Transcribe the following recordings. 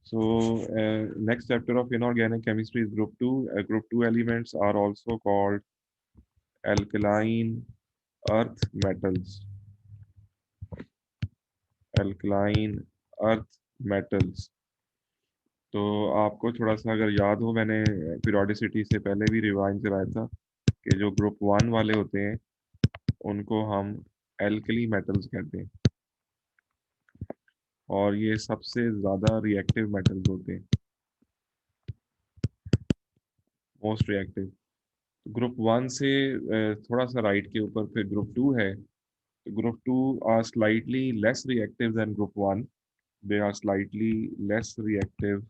So, next chapter of inorganic chemistry is group 2. Group 2 elements are also called alkaline earth metals. Alkaline earth metals. तो आपको थोड़ा सा अगर याद हो, मैंने पीरियोडिसिटी से पहले भी रिवाइंड कराया था कि जो ग्रुप 1 वाले होते हैं उनको हम एल्कली मेटल्स कहते हैं, और ये सबसे ज़्यादा रिएक्टिव मेटल्स होते हैं, मोस्ट रिएक्टिव। ग्रुप 1 से थोड़ा सा राइट के ऊपर फिर ग्रुप 2 है। Group 2 are slightly less reactive than group 1। They are slightly less reactive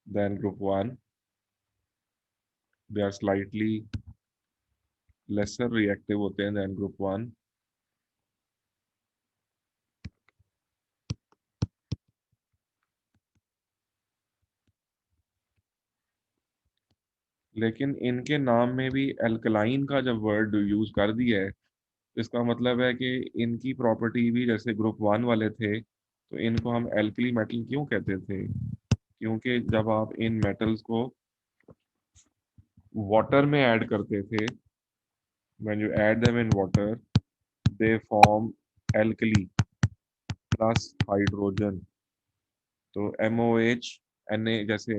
than group 1। They are slightly lesser reactive होते हैं देन ग्रुप 1। लेकिन इनके नाम में भी अल्कलाइन का जब वर्ड यूज कर दिया है, तो इसका मतलब है कि इनकी प्रॉपर्टी भी जैसे ग्रुप 1 वाले थे, तो इनको हम एल्कली मेटल क्यों कहते थे? क्योंकि जब आप इन मेटल्स को वाटर में ऐड करते थे, when you add them in water, they form alkali plus hydrogen. तो MOH, Na, जैसे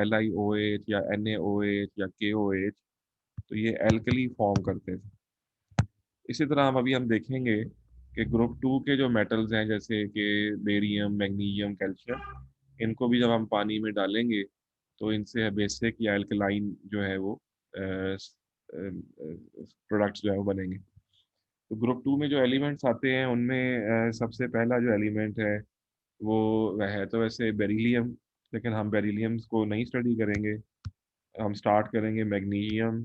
LiOH या NaOH या KOH, तो ये एल्कली फॉर्म करते थे। इसी तरह हम देखेंगे कि ग्रुप 2 के जो मेटल्स हैं जैसे कि बेरियम, मैग्नीशियम, कैल्शियम, इनको भी जब हम पानी में डालेंगे तो इनसे बेसिक या एल्कलाइन जो है वो प्रोडक्ट्स जो है वो बनेंगे। तो ग्रुप 2 में जो एलिमेंट्स आते हैं उनमें सबसे पहला जो एलिमेंट है वो वह है तो वैसे बेरिलियम, लेकिन हम बेरिलियम को नहीं स्टडी करेंगे। हम स्टार्ट करेंगे मैग्नीशियम,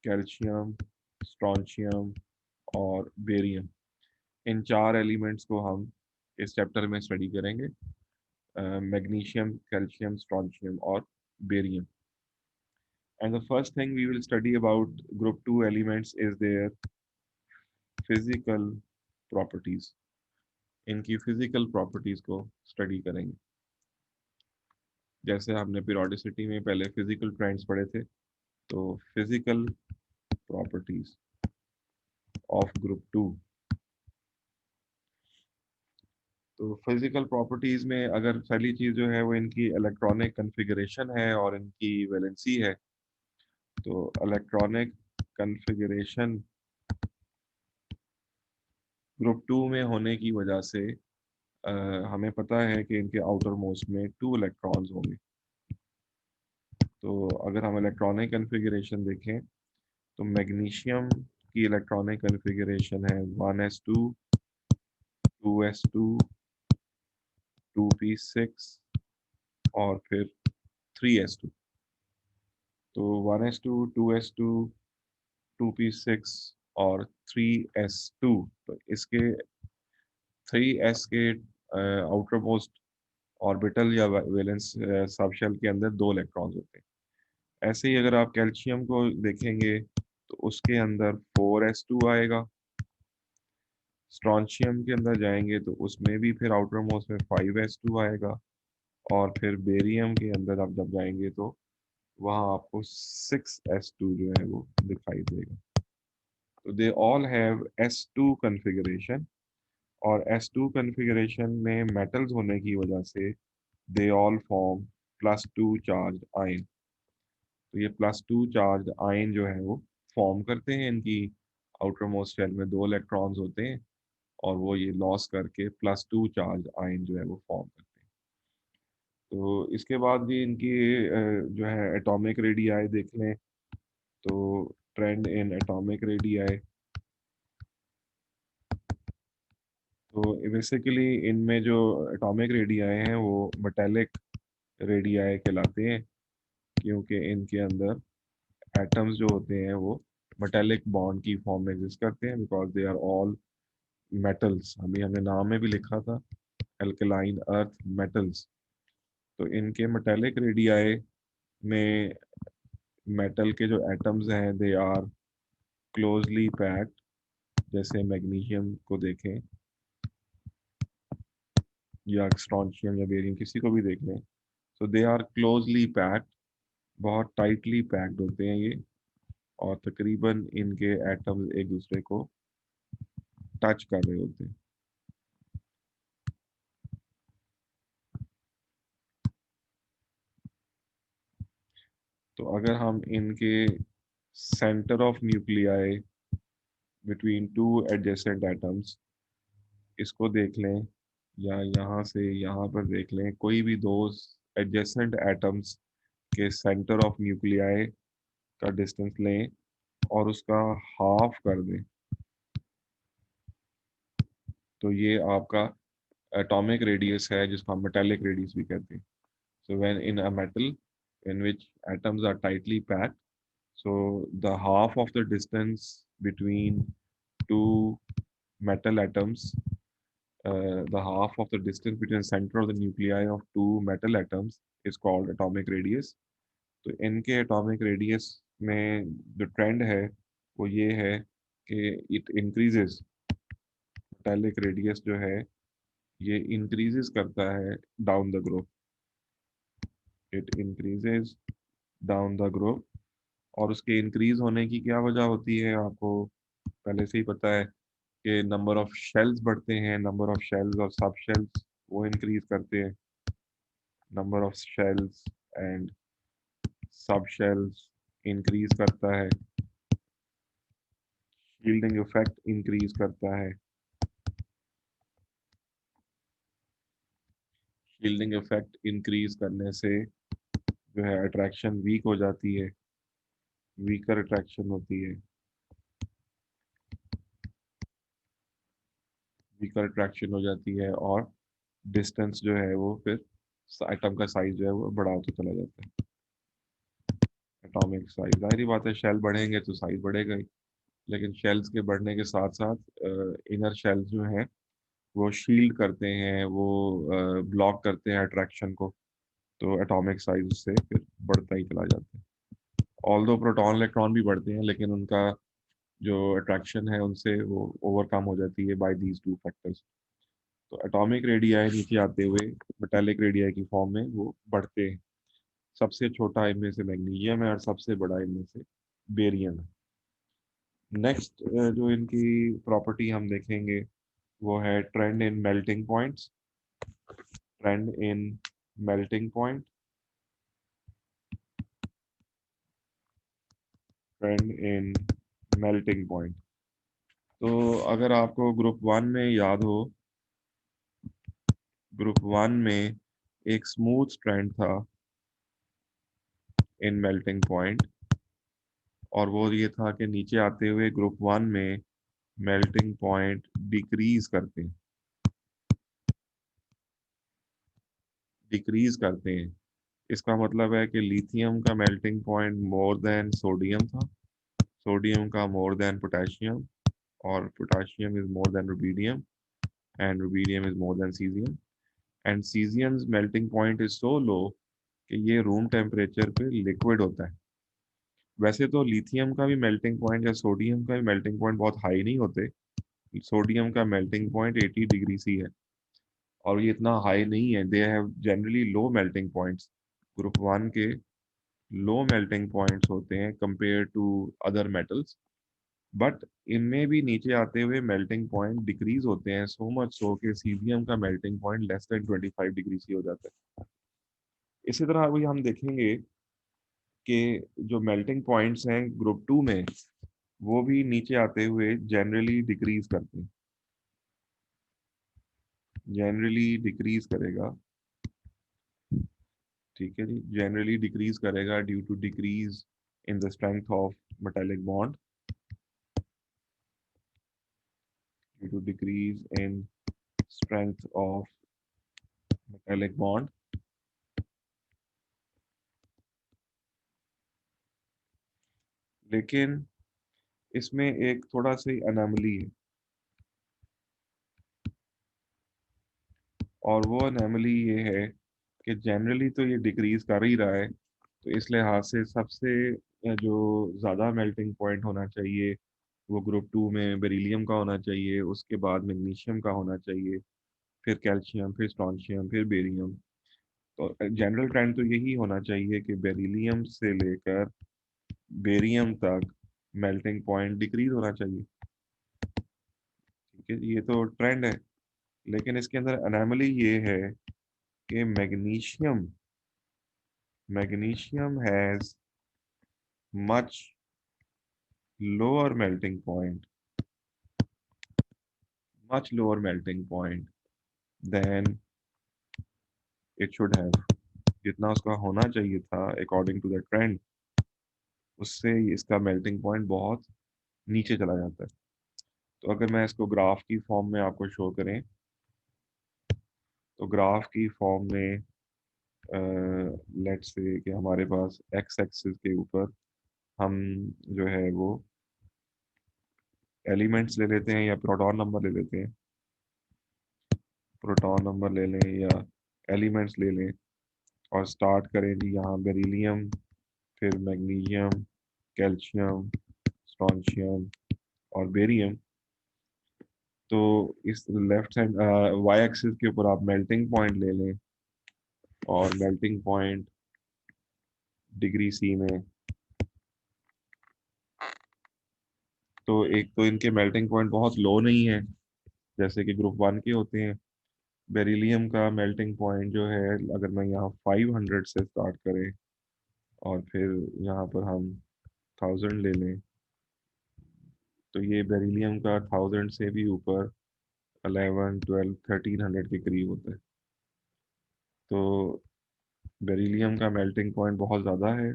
कैल्शियम, स्ट्रॉन्शियम और बेरियम। इन चार एलिमेंट्स को हम इस चैप्टर में स्टडी करेंगे, मैग्नीशियम, कैल्शियम, स्ट्रॉन्शियम और barium. And the first thing we will study about group 2 elements is their physical properties. इनकी फिजिकल प्रॉपर्टीज को स्टडी करेंगे। जैसे हमने पीरियोडिसिटी में पहले फिजिकल ट्रेंड्स पढ़े थे, तो फिजिकल प्रॉपर्टीज ऑफ ग्रुप 2। तो फिजिकल प्रॉपर्टीज में अगर पहली चीज जो है वो इनकी इलेक्ट्रॉनिक कन्फिगरेशन है और इनकी वैलेंसी है। तो इलेक्ट्रॉनिक कन्फिगरेशन ग्रुप 2 में होने की वजह से हमें पता है कि इनके आउटर मोस्ट में 2 इलेक्ट्रॉन्स होंगे। तो अगर हम इलेक्ट्रॉनिक कन्फिगरेशन देखें तो मैग्नीशियम की इलेक्ट्रॉनिक कन्फिगरेशन है 1s2, 2s2, 2p6 और फिर 3s2। तो 1s2, 2s2, 2p6 और 3s2, तो इसके 3s के आउटर मोस्ट ऑर्बिटल या वैलेंस सब शेल के अंदर 2 इलेक्ट्रॉन्स होते हैं। ऐसे ही अगर आप कैल्शियम को देखेंगे तो उसके अंदर 4s2 आएगा। स्ट्रॉन्शियम के अंदर जाएंगे तो उसमें भी फिर आउटर मोस्ट में 5s2 आएगा। और फिर बेरियम के अंदर आप जब जाएंगे तो वहाँ आपको 6s2 जो है वो दिखाई देगा। तो they all have s2 configuration, और S2 कन्फिगरेशन में मेटल्स होने की वजह से they all form +2 charge ion. तो ये +2 चार्ज आयन जो है वो फॉर्म करते हैं। इनकी आउटर मोस्ट शेल में 2 इलेक्ट्रॉन्स होते हैं और वो ये लॉस करके +2 चार्ज आयन जो है वो फॉर्म करते हैं। तो इसके बाद भी इनकी जो है एटॉमिक रेडियाई देख लें तो ट्रेंड इन एटॉमिक रेडियाई, तो बेसिकली इनमें जो एटॉमिक रेडियाई हैं वो मेटेलिक रेडियाई कहलाते हैं, क्योंकि इनके अंदर एटम्स जो होते हैं वो मेटेलिक बॉन्ड की फॉर्म में एग्जिस्ट करते हैं, because they are all metals. हमें हमने नाम में भी लिखा था एल्कलाइन अर्थ मेटल्स। तो इनके मेटेलिक रेडियाई में मेटल के जो एटम्स हैं दे आर क्लोजली पैक्ड। जैसे मैग्नीशियम को देखें या स्ट्रॉन्शियम या बेरियम, किसी को भी देख लें, सो दे आर क्लोजली पैक्ड, बहुत टाइटली पैक्ड होते हैं ये, और तकरीबन इनके एटम्स एक दूसरे को टच कर रहे होते हैं। तो अगर हम इनके centre of nuclei between two adjacent atoms इसको देख लें, या यहाँ से यहाँ पर देख लें, कोई भी दो एडजेसेंट एटम्स के सेंटर ऑफ न्यूक्लियाई का डिस्टेंस लें और उसका हाफ कर दें, तो ये आपका एटॉमिक रेडियस है, जिसको हम मेटेलिक रेडियस भी कहते हैं। So when in a metal in which atoms are tightly packed, so the half of the distance between two metal atoms, the half of the distance between the center of the nuclei of two metal atoms is called atomic radius. तो इनके atomic radius में जो trend है वो ये है कि it increases, metallic radius जो है ये increases करता है down the group, it increases down the group। और उसके इंक्रीज होने की क्या वजह होती है, आपको पहले से ही पता है कि नंबर ऑफ शेल्स बढ़ते हैं, नंबर ऑफ शेल्स और सब शेल्स वो इंक्रीज करते हैं, नंबर ऑफ शेल्स एंड सब शेल्स इंक्रीज करता है, शील्डिंग इफेक्ट इंक्रीज करता है, शील्डिंग इफेक्ट इंक्रीज करने से जो है अट्रैक्शन वीक हो जाती है, वीकर अट्रैक्शन होती है, वीकर अट्रैक्शन हो जाती है, और डिस्टेंस जो है वो फिर एटम का साइज जो है वो बड़ा होता चला जाता है, एटॉमिक साइज। जाहिर बात है शेल बढ़ेंगे तो साइज बढ़ेगा ही, लेकिन शेल्स के बढ़ने के साथ साथ इनर शेल्स जो हैं वो शील्ड करते हैं, वो ब्लॉक करते हैं अट्रैक्शन को, तो एटॉमिक साइज उससे फिर बढ़ता ही चला जाता है। ऑल्दो प्रोटॉन इलेक्ट्रॉन भी बढ़ते हैं, लेकिन उनका जो अट्रैक्शन है उनसे वो ओवरकम हो जाती है बाय दीज टू फैक्टर्स। तो एटॉमिक रेडियाई नीचे आते हुए मेटालिक रेडियाई की फॉर्म में वो बढ़ते हैं। सबसे छोटा इनमें से मैग्नीशियम है और सबसे बड़ा इनमें से बेरियम है। नेक्स्ट जो इनकी प्रॉपर्टी हम देखेंगे वो है ट्रेंड इन मेल्टिंग पॉइंट्स, ट्रेंड इन मेल्टिंग पॉइंट, ट्रेंड इन मेल्टिंग पॉइंट। तो अगर आपको ग्रुप वन में याद हो, ग्रुप वन में एक स्मूथ ट्रेंड था इन मेल्टिंग पॉइंट, और वो ये था कि नीचे आते हुए ग्रुप वन में मेल्टिंग पॉइंट डिक्रीज करते हैं। इसका मतलब है कि लिथियम का melting point more than sodium था, सोडियम का मोर देन पोटेशियम, और potassium is more than rubidium, and rubidium is more than caesium, and caesium's melting point is so low कि ये रूम टेम्परेचर पे लिक्विड होता है। वैसे तो लिथियम का भी मेल्टिंग पॉइंट या सोडियम का भी मेल्टिंग पॉइंट बहुत हाई नहीं होते, सोडियम का मेल्टिंग पॉइंट 80 डिग्री सी है, और ये इतना हाई नहीं है, they have generally low melting points. Group one के लो मेल्टिंग पॉइंट्स होते हैं compare to other metals, but इनमें भी नीचे आते हुए मेल्टिंग पॉइंट डिक्रीज होते हैं, सो मच सो कि सीजियम का melting point less than 25 degree C हो जाता है। इसी तरह अभी हम देखेंगे कि जो मेल्टिंग पॉइंट्स हैं ग्रुप टू में वो भी नीचे आते हुए जनरली डिक्रीज करते हैं, जनरली डिक्रीज करेगा, ठीक है जी, जनरली डिक्रीज करेगा due to decrease in the strength of metallic bond, due to decrease in strength of metallic bond. लेकिन इसमें एक थोड़ा सी अनोमली है, और वो अनोमली ये है कि जनरली तो ये डिक्रीज कर ही रहा है, तो इस लिहाज से सबसे जो ज़्यादा मेल्टिंग पॉइंट होना चाहिए वो ग्रुप टू में बेरिलियम का होना चाहिए, उसके बाद मैग्नीशियम का होना चाहिए, फिर कैल्शियम, फिर स्ट्रॉन्शियम, फिर बेरियम। तो जनरल ट्रेंड तो यही होना चाहिए कि बेरिलियम से लेकर बेरियम तक मेल्टिंग पॉइंट डिक्रीज होना चाहिए। ठीक है, ये तो ट्रेंड है। लेकिन इसके अंदर अनोमली ये है कि magnesium magnesium has much lower melting point, much lower melting point than it should have। जितना उसका होना चाहिए था अकॉर्डिंग टू द ट्रेंड, उससे इसका मेल्टिंग पॉइंट बहुत नीचे चला जाता है। तो अगर मैं इसको ग्राफ की फॉर्म में आपको शो करें, तो ग्राफ की फॉर्म में लेट्स से कि हमारे पास एक्स एक्सिस के ऊपर हम जो है वो एलिमेंट्स ले लेते हैं या प्रोटॉन नंबर ले लेते हैं, प्रोटॉन नंबर ले लें या एलिमेंट्स ले लें, और स्टार्ट करें जी यहाँ बेरिलियम, फिर मैग्नीशियम, कैल्शियम, स्ट्रॉन्शियम और बेरियम। तो इस लेफ्ट साइड वाई एक्सिस के ऊपर आप मेल्टिंग पॉइंट ले लें, और मेल्टिंग पॉइंट डिग्री सी में, तो एक तो इनके मेल्टिंग पॉइंट बहुत लो नहीं है जैसे कि ग्रुप वन के होते हैं। बेरिलियम का मेल्टिंग पॉइंट जो है, अगर मैं यहाँ 500 से स्टार्ट करें और फिर यहाँ पर हम 1000 ले लें, तो ये बेरिलियम का 1000 से भी ऊपर 11 12 1300 के करीब होता है। तो बेरिलियम का मेल्टिंग पॉइंट बहुत ज़्यादा है,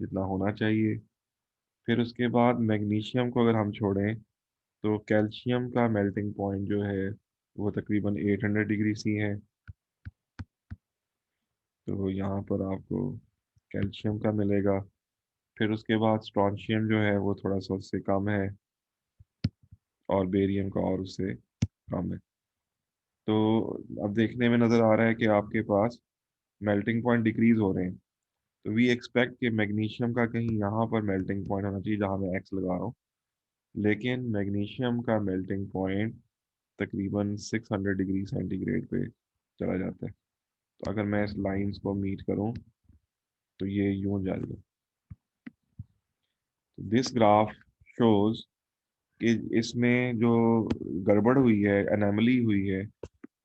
जितना होना चाहिए। फिर उसके बाद मैग्नीशियम को अगर हम छोड़ें, तो कैल्शियम का मेल्टिंग पॉइंट जो है वो तकरीबन 800 डिग्री सी है। तो यहाँ पर आपको कैल्शियम का मिलेगा। फिर उसके बाद स्ट्रॉन्शियम जो है वो थोड़ा सा उससे कम है, और बेरियम का और उससे कम है। तो अब देखने में नज़र आ रहा है कि आपके पास मेल्टिंग पॉइंट डिक्रीज हो रहे हैं। तो वी एक्सपेक्ट कि मैग्नीशियम का कहीं यहाँ पर मेल्टिंग पॉइंट होना चाहिए जहाँ मैं एक्स लगा रहा हूँ। लेकिन मैग्नीशियम का मेल्टिंग पॉइंट तकरीबन 600 डिग्री सेंटीग्रेड पे चला जाता है। तो अगर मैं इस लाइंस को मीट करूँ, तो ये यूं जाएगा। दिस ग्राफ शोज कि इसमें जो गड़बड़ हुई है, एनोमली हुई है,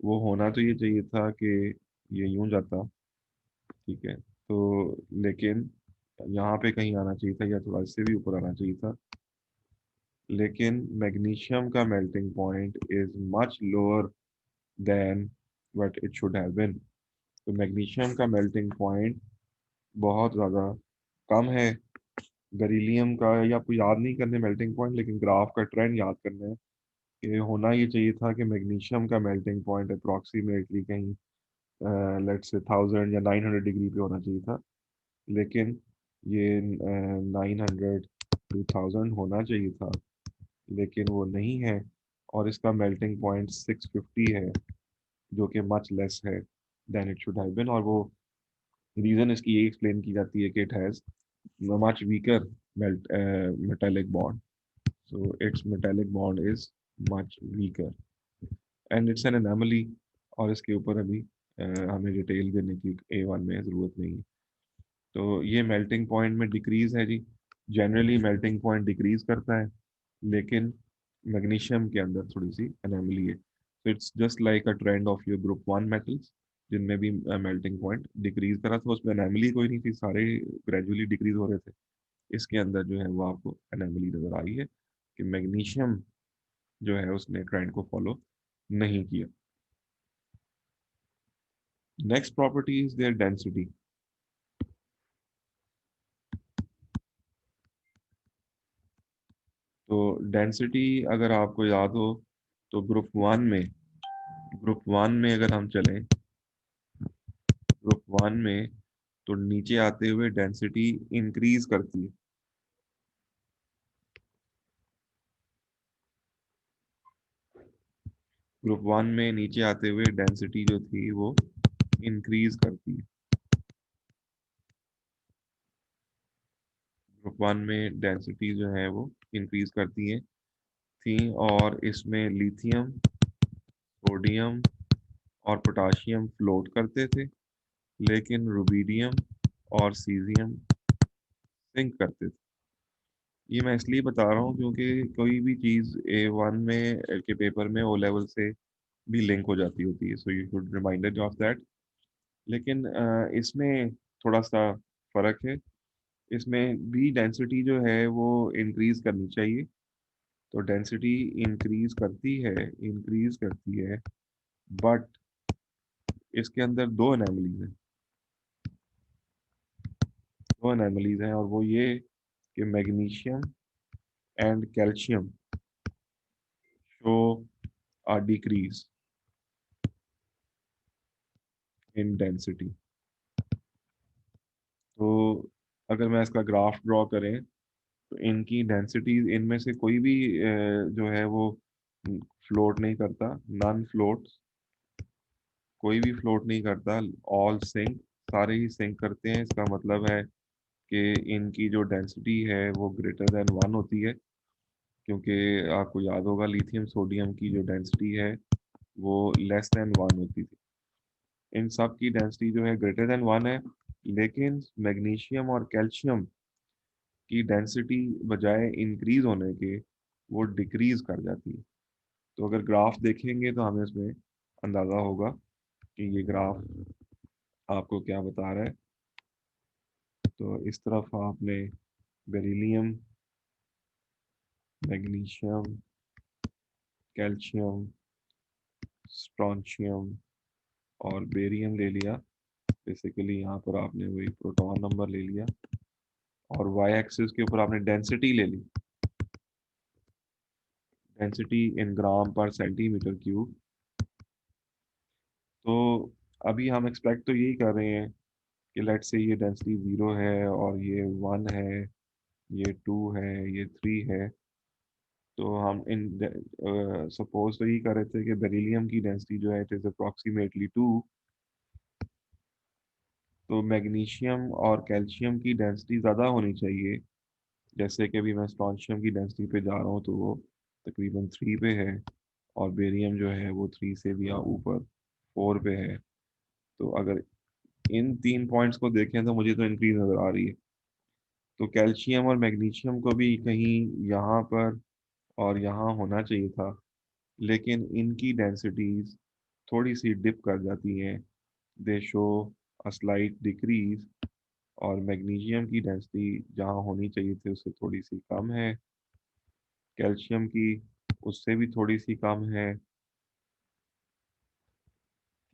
वो होना तो ये चाहिए था कि ये यूं जाता। ठीक है, तो लेकिन यहाँ पे कहीं आना चाहिए था या थोड़ा इससे भी ऊपर आना चाहिए था। लेकिन मैग्नीशियम का melting point is much lower than what it should have been. तो मैग्नीशियम का मेल्टिंग पॉइंट बहुत ज़्यादा कम है। बेरिलियम का ये आपको याद नहीं करने मेल्टिंग पॉइंट, लेकिन ग्राफ का ट्रेंड याद करना है कि होना ये चाहिए था कि मैग्नीशियम का मेल्टिंग पॉइंट अप्रॉक्सीमेटली कहीं लेट्स से 1000 या 900 डिग्री पे होना चाहिए था। लेकिन ये 900 2000 होना चाहिए था, लेकिन वो नहीं है। और इसका मेल्टिंग पॉइंट 650 है, जो कि मच लेस है than it should have been. और वो रीज़न इसकी ये एक्सप्लेन की जाती है कि it has much weaker metallic bond, so its metallic bond is much weaker and it's an anomaly। और इसके ऊपर अभी हमें डिटेल देने की A1 में ज़रूरत नहीं है। तो ये मेल्टिंग पॉइंट में डिक्रीज है जी। जनरली मेल्टिंग पॉइंट डिक्रीज करता है, लेकिन मैग्नीशियम के अंदर थोड़ी सी एनोमली है। तो it's just like a trend of your group one metals, जिनमें भी मेल्टिंग पॉइंट डिक्रीज करा था, उसमें एनोमली कोई नहीं थी, सारे ग्रेजुअली डिक्रीज हो रहे थे। इसके अंदर जो है वो आपको एनोमली नजर आई है कि मैग्नीशियम जो है उसने ट्रेंड को फॉलो नहीं किया। Next property is their density. तो डेंसिटी अगर आपको याद हो, तो ग्रुप वन में अगर हम चलें, ग्रुप वन में तो नीचे आते हुए डेंसिटी इंक्रीज करती है। ग्रुप वन में नीचे आते हुए डेंसिटी जो थी वो इंक्रीज करती है। ग्रुप वन में डेंसिटी जो है वो इंक्रीज करती है थी। और इसमें लिथियम सोडियम और पोटाशियम फ्लोट करते थे, लेकिन रुबीडियम और सीजियम सिंक करते थे। ये मैं इसलिए बता रहा हूँ क्योंकि कोई भी चीज़ A1 में के पेपर में ओ लेवल से भी लिंक हो जाती होती है, so you should reminded of that. लेकिन इसमें थोड़ा सा फर्क है। इसमें भी डेंसिटी जो है वो इंक्रीज करनी चाहिए। तो डेंसिटी इंक्रीज करती है, बट इसके अंदर दो एनोमलीज हैं और वो ये कि magnesium and calcium show a decrease in density. तो अगर मैं इसका ग्राफ ड्रॉ करें तो इनकी डेंसिटी, इनमें से कोई भी जो है वो फ्लोट नहीं करता, नॉन फ्लोट, कोई भी फ्लोट नहीं करता, ऑल सिंक, सारे ही सिंक करते हैं। इसका मतलब है कि इनकी जो डेंसिटी है वो ग्रेटर देन 1 होती है, क्योंकि आपको याद होगा लिथियम सोडियम की जो डेंसिटी है वो लेस देन 1 होती थी। इन सब की डेंसिटी जो है ग्रेटर देन 1 है, लेकिन मैग्नीशियम और कैल्शियम की डेंसिटी बजाय इंक्रीज होने के वो डिक्रीज कर जाती है। तो अगर ग्राफ देखेंगे तो हमें इसमें अंदाज़ा होगा कि ये ग्राफ आपको क्या बता रहा है। तो इस तरफ आपने बेरिलियम, मैग्नीशियम, कैल्शियम, स्ट्रॉन्शियम और बेरियम ले लिया। बेसिकली यहाँ पर आपने वही प्रोटॉन नंबर ले लिया और वाई एक्सिस के ऊपर आपने डेंसिटी ले ली, डेंसिटी इन ग्राम पर सेंटीमीटर क्यूब। तो अभी हम एक्सपेक्ट तो यही कर रहे हैं कि लेट से ये डेंसिटी 0 है और ये 1 है, ये 2 है, ये 3 है। तो हम इन सपोज तो यही कर रहे थे कि बेरिलियम की डेंसिटी जो है इट इज़ अप्रॉक्सीमेटली 2। तो मैग्नीशियम और कैल्शियम की डेंसिटी ज़्यादा होनी चाहिए। जैसे कि अभी मैं स्ट्रॉन्शियम की डेंसिटी पे जा रहा हूँ तो वो तकरीबन 3 पे है, और बेरियम जो है वो 3 से भी ऊपर 4 पे है। तो अगर इन 3 पॉइंट्स को देखें तो मुझे तो इंक्रीज नज़र आ रही है। तो कैल्शियम और मैग्नीशियम को भी कहीं यहाँ पर और यहाँ होना चाहिए था, लेकिन इनकी डेंसिटीज थोड़ी सी डिप कर जाती हैं, दे शो अ स्लाइट डिक्रीज। और मैग्नीशियम की डेंसिटी जहाँ होनी चाहिए थी उससे थोड़ी सी कम है, कैल्शियम की उससे भी थोड़ी सी कम है।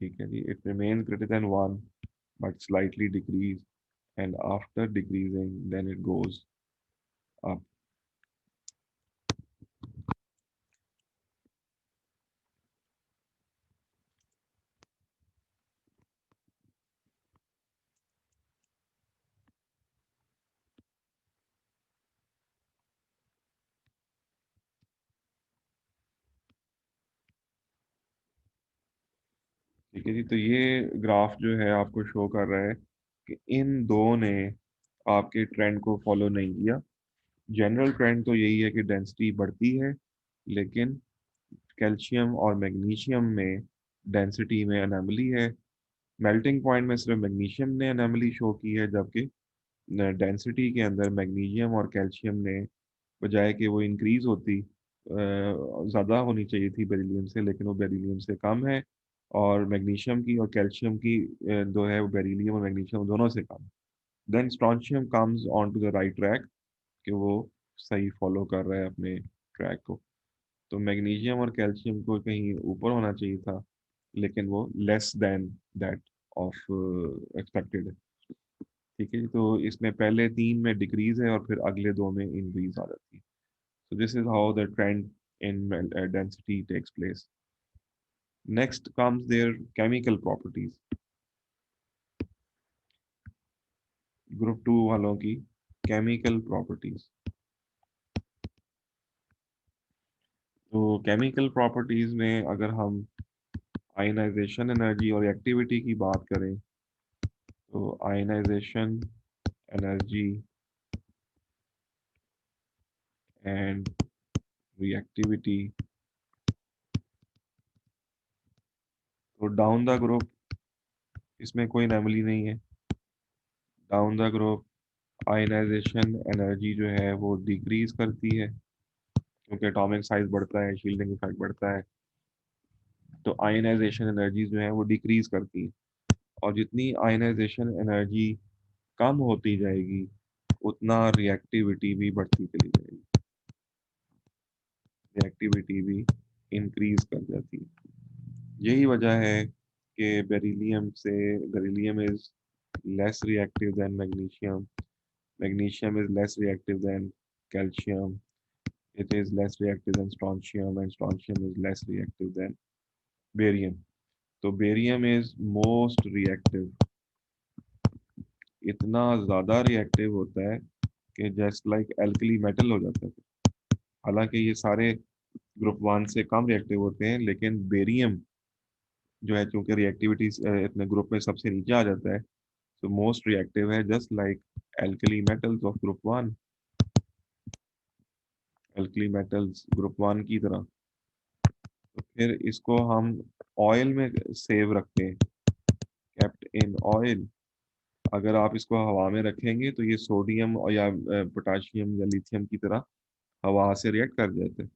ठीक है जी, it remain greater than 1 but slightly decrease, and after decreasing then it goes up. ठीक है जी, तो ये ग्राफ जो है आपको शो कर रहा है कि इन दो ने आपके ट्रेंड को फॉलो नहीं किया। जनरल ट्रेंड तो यही है कि डेंसिटी बढ़ती है, लेकिन कैल्शियम और मैग्नीशियम में डेंसिटी में अनोमली है। मेल्टिंग पॉइंट में सिर्फ मैग्नीशियम ने अनोमली शो की है, जबकि डेंसिटी के अंदर मैग्नीशियम और कैल्शियम ने, बजाय कि वो इंक्रीज होती, ज़्यादा होनी चाहिए थी बेरिलियम से, लेकिन वो बेरिलियम से कम है। और मैग्नीशियम की और कैल्शियम की जो है वो बेरिलियम और मैग्नीशियम दोनों से कम। Then strontium comes on to the right track, कि वो सही फॉलो कर रहा है अपने ट्रैक को। तो मैग्नीशियम और कैल्शियम को कहीं ऊपर होना चाहिए था, लेकिन वो less than that of expected. ठीक है जी, तो इसमें पहले 3 में डिक्रीज है और फिर अगले 2 में इंक्रीज आ जाती है। So this is how the trend in density takes place. Next comes their chemical properties. Group 2 वालों की केमिकल प्रॉपर्टीज। तो केमिकल प्रॉपर्टीज में अगर हम आयनाइजेशन एनर्जी और एक्टिविटी की बात करें, तो आयनाइजेशन एनर्जी एंड रिएक्टिविटी तो डाउन द ग्रुप इसमें कोई एनोमली नहीं है। Down the group ionization energy जो है वो डिक्रीज करती है, क्योंकि एटॉमिक साइज बढ़ता है, शील्डिंग इफेक्ट बढ़ता है, तो आयनाइजेशन एनर्जी जो है वो डिक्रीज करती है। और जितनी आयनाइजेशन एनर्जी कम होती जाएगी उतना रिएक्टिविटी भी बढ़ती चली जाएगी, रिएक्टिविटी भी इंक्रीज कर जाती है। यही वजह है कि beryllium is less reactive then magnesium, magnesium is less reactive then calcium, it is less reactive than strontium, and strontium is less reactive than barium. तो barium is most reactive, इतना ज़्यादा रिएक्टिव होता है कि जस्ट लाइक एल्कली मेटल हो जाता है। हालांकि ये सारे ग्रुप वन से कम रिएक्टिव होते हैं, लेकिन बेरियम जो है चूंकि रिएक्टिविटी इतने ग्रुप में सबसे नीचे आ जाता है, तो मोस्ट रिएक्टिव है, just like alkali metals of group one, alkali metals group one की तरह। तो फिर इसको हम ऑयल में सेव रखते हैं, केप्ट इन ऑयल। अगर आप इसको हवा में रखेंगे तो ये सोडियम और या पोटाशियम या लिथियम की तरह हवा से रिएक्ट कर जाते हैं।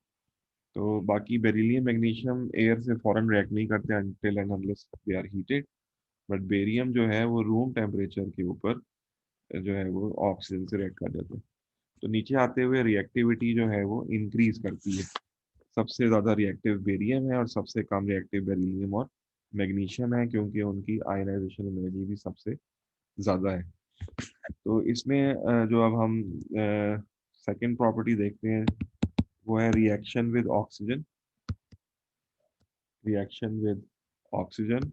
तो बाकी बेरिलियम मैग्नीशियम एयर से फॉरेन रिएक्ट नहीं करते until and unless they are heated, but barium जो है वो रूम टेम्परेचर के ऊपर जो है वो ऑक्सीजन से रिएक्ट कर जाते हैं। तो नीचे आते हुए रिएक्टिविटी जो है वो इंक्रीज करती है। सबसे ज़्यादा रिएक्टिव बेरियम है और सबसे कम रिएक्टिव बेरिलियम और मैग्नीशियम है, क्योंकि उनकी आयनाइजेशन एनर्जी भी सबसे ज़्यादा है। तो इसमें जो अब हम सेकंड प्रॉपर्टी देखते हैं वो है reaction with oxygen. Reaction with oxygen,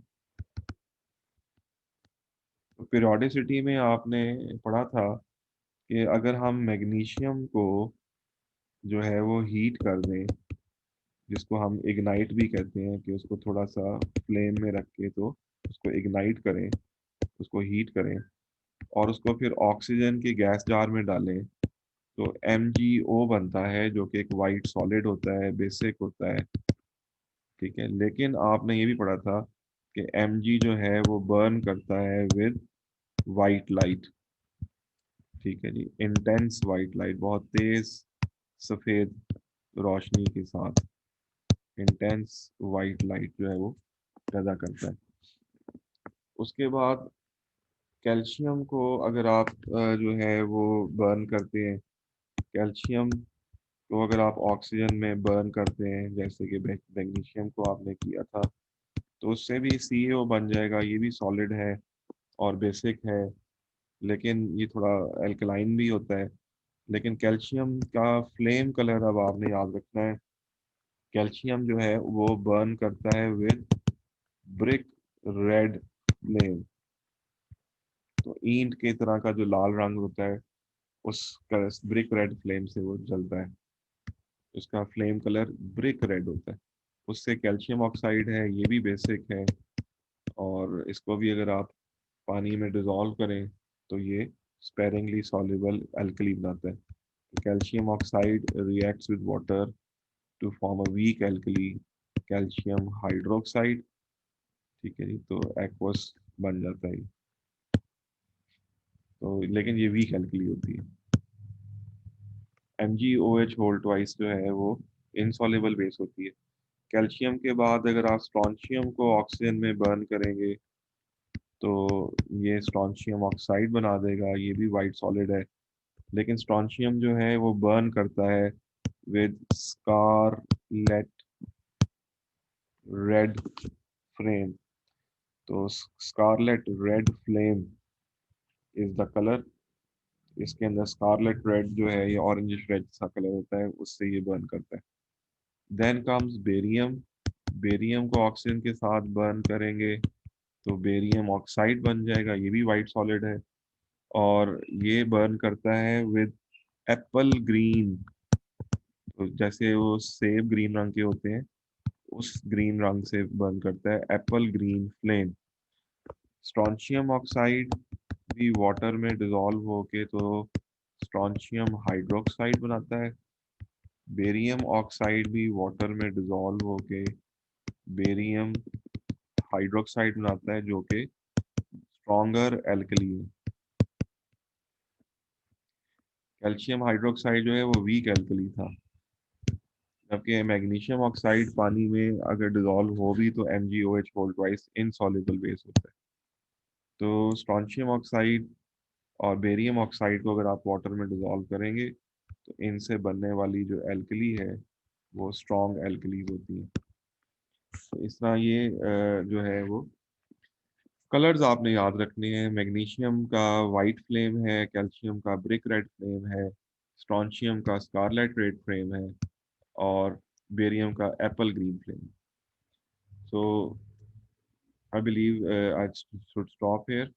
तो पीरियोडिसिटी में आपने पढ़ा था कि अगर हम मैग्नीशियम को जो है वो हीट कर दें, जिसको हम इग्नाइट भी कहते हैं, कि उसको थोड़ा सा फ्लेम में रख के तो उसको इग्नाइट करें, उसको हीट करें और उसको फिर ऑक्सीजन के गैस जार में डालें, तो MgO बनता है, जो कि एक वाइट सॉलिड होता है, बेसिक होता है। ठीक है, लेकिन आपने ये भी पढ़ा था कि Mg जो है वो बर्न करता है विद वाइट लाइट। ठीक है जी, इंटेंस वाइट लाइट, बहुत तेज सफ़ेद रोशनी के साथ इंटेंस वाइट लाइट जो है वो पैदा करता है। उसके बाद कैल्शियम को अगर आप जो है वो बर्न करते हैं, कैल्शियम को अगर आप ऑक्सीजन में बर्न करते हैं, जैसे कि मैग्नीशियम को आपने किया था, तो उससे भी CaO बन जाएगा। ये भी सॉलिड है और बेसिक है, लेकिन ये थोड़ा एल्कलाइन भी होता है। लेकिन कैल्शियम का फ्लेम कलर अब आपने याद रखना है। कैल्शियम जो है वो बर्न करता है विद ब्रिक रेड फ्लेम। तो ईंट के तरह का जो लाल रंग होता है, उस ब्रिक रेड फ्लेम से वो जलता है, उसका फ्लेम कलर ब्रिक रेड होता है। उससे कैल्शियम ऑक्साइड है, ये भी बेसिक है, और इसको भी अगर आप पानी में डिज़ोल्व करें तो ये स्पेरिंगली सॉल्युबल अल्कली बनाता है। Calcium oxide reacts with water to form a weak alkali, calcium hydroxide. ठीक है जी, तो एक्वस बन जाता है। तो लेकिन ये वीक एल्कली होती है। MgOH होल ट्वाइस जो है वो इनसॉल्युबल बेस होती है। कैल्शियम के बाद अगर आप स्ट्रॉन्शियम को ऑक्सीजन में बर्न करेंगे तो ये स्ट्रॉन्शियम ऑक्साइड बना देगा, ये भी वाइट सॉलिड है। लेकिन स्ट्रॉन्शियम जो है वो बर्न करता है विद स्कारलेट रेड फ्लेम। तो scarlet red flame is the colour. इसके अंदर स्कारलेट रेड जो है ये ऑरेंजिश रेड सा कलर होता है, उससे ये बर्न करता है। Then comes barium. बेरियम को ऑक्सीजन के साथ बर्न करेंगे तो बेरियम ऑक्साइड बन जाएगा, ये भी वाइट सॉलिड है, और ये बर्न करता है विद एप्पल ग्रीन। तो जैसे वो सेब ग्रीन रंग के होते हैं, उस ग्रीन रंग से बर्न करता है, Apple green flame. Strontium oxide भी वाटर में डिजोल्व होके तो स्ट्रॉन्शियम हाइड्रोक्साइड बनाता है। बेरियम ऑक्साइड भी वाटर में डिजोल्व होके बेरियम हाइड्रोक्साइड बनाता है जो कि स्ट्रॉन्गर एल्कली है। कैल्शियम हाइड्रोक्साइड जो है वो वीक एल्कली था, जबकि मैग्नीशियम ऑक्साइड पानी में अगर डिजोल्व हो भी तो MgOH whole twice insoluble base होता है। तो स्ट्रॉन्शियम ऑक्साइड और बेरियम ऑक्साइड को अगर आप वाटर में डिजोल्व करेंगे तो इनसे बनने वाली जो एल्कली है वो स्ट्रॉन्ग एल्कलीज होती हैं। तो इस तरह ये जो है वो कलर्स आपने याद रखने हैं। मैग्नीशियम का वाइट फ्लेम है, कैल्शियम का ब्रिक रेड फ्लेम है, स्ट्रॉन्शियम का स्कारलेट रेड फ्लेम है और बेरियम का Apple green flame. So I believe I should stop here.